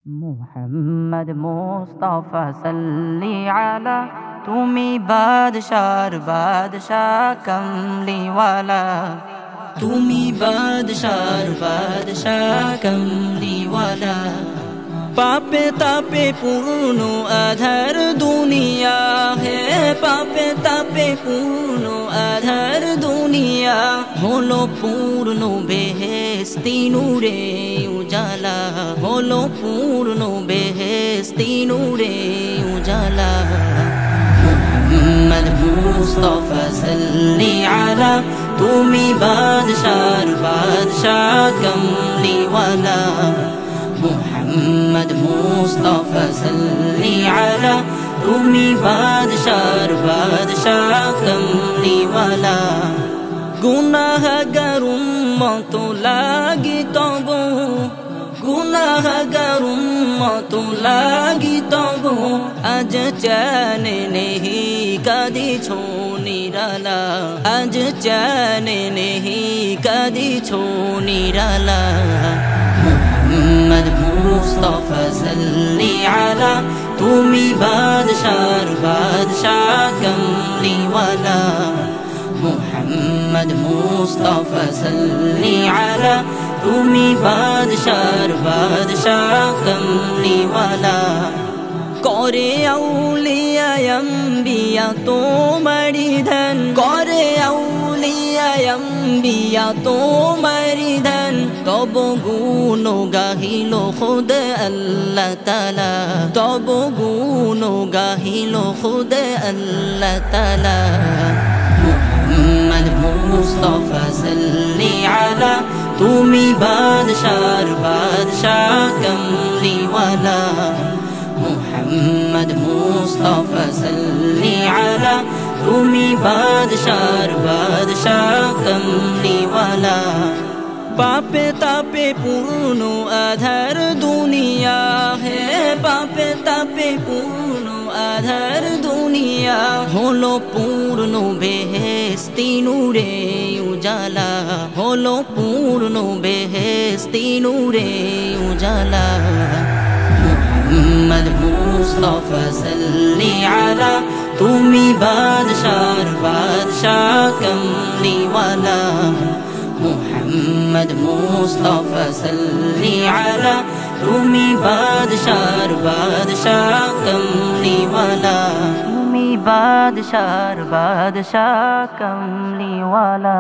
মুহাম্মদ মুস্তাফা সাল্লি আলা তুমি বাদশার বাদশা কমলিওয়ালা তুমি বাদশার বাদশা কমলিওয়ালা পাপে তাপে পূর্ণ আধার দুনিয়া হে পাপে তাপে পূর্ণ আধার দুনিয়া হলো পূর্ণ বেহেশতি নূরে উজালা হলো পূর্ণ বেহেশতি নূরে উজালা মুহাম্মদ মুস্তাফা সাল্লি আলা তুমি বাদশার বাদশা কমলিওয়ালা মুহাম্মদ মুস্তাফা সাল্লি আলা তুমি বাদশার বাদশা কমলিওয়ালা গুনাহগার উম্মত লাগি তব গুনাহগার উম্মত লাগি তব আজ চैन नहीं কাঁদিছো নিরালা আজ चैन नहीं কাঁদিছো নিরালা মুহাম্মদ মুস্তাফা সাল্লি আলা তুমি বাদশার বাদশা কমলিওয়ালা মুহাম্মদ মুস্তাফা সাল্লি আলা তুমি বাদশার বাদশা কমলিওয়ালা করে আউলিয়া আম্বিয়া তোমারি ধন করে আউলিয়া আম্বিয়া তোমারি ধন তব গুণ গাহিল খুদ আল্লাহ তাআলা তব গুণ গাহিল খুদ আল্লাহ তাআলা মুহাম্মদ মুস্তাফা সাল্লি আলা তুমি বাদশার বাদশা কমলিওয়ালা মুহাম্মদ মুস্তাফা সাল্লি আলা তুমি বাদশার বাদশা কমলিওয়ালা পাপে তাপে পূর্ণ আধার দুনিয়া হে পাপে তাপে পূর্ণ আধার দুনিয়া হলো পূর্ণ বেহেশতি নূরে উজালা হলো পূর্ণ বেহেশতি নূরে উজালা মুহাম্মদ মুস্তাফা সাল্লি আলা তুমি বাদশার বাদশা কমলিওয়ালা মুহাম্মদ মুস্তাফা সাল্লি আলা তুমি বাদশার বাদশা কমলিওয়ালা তুমি বাদশার বাদশা কমলিওয়ালা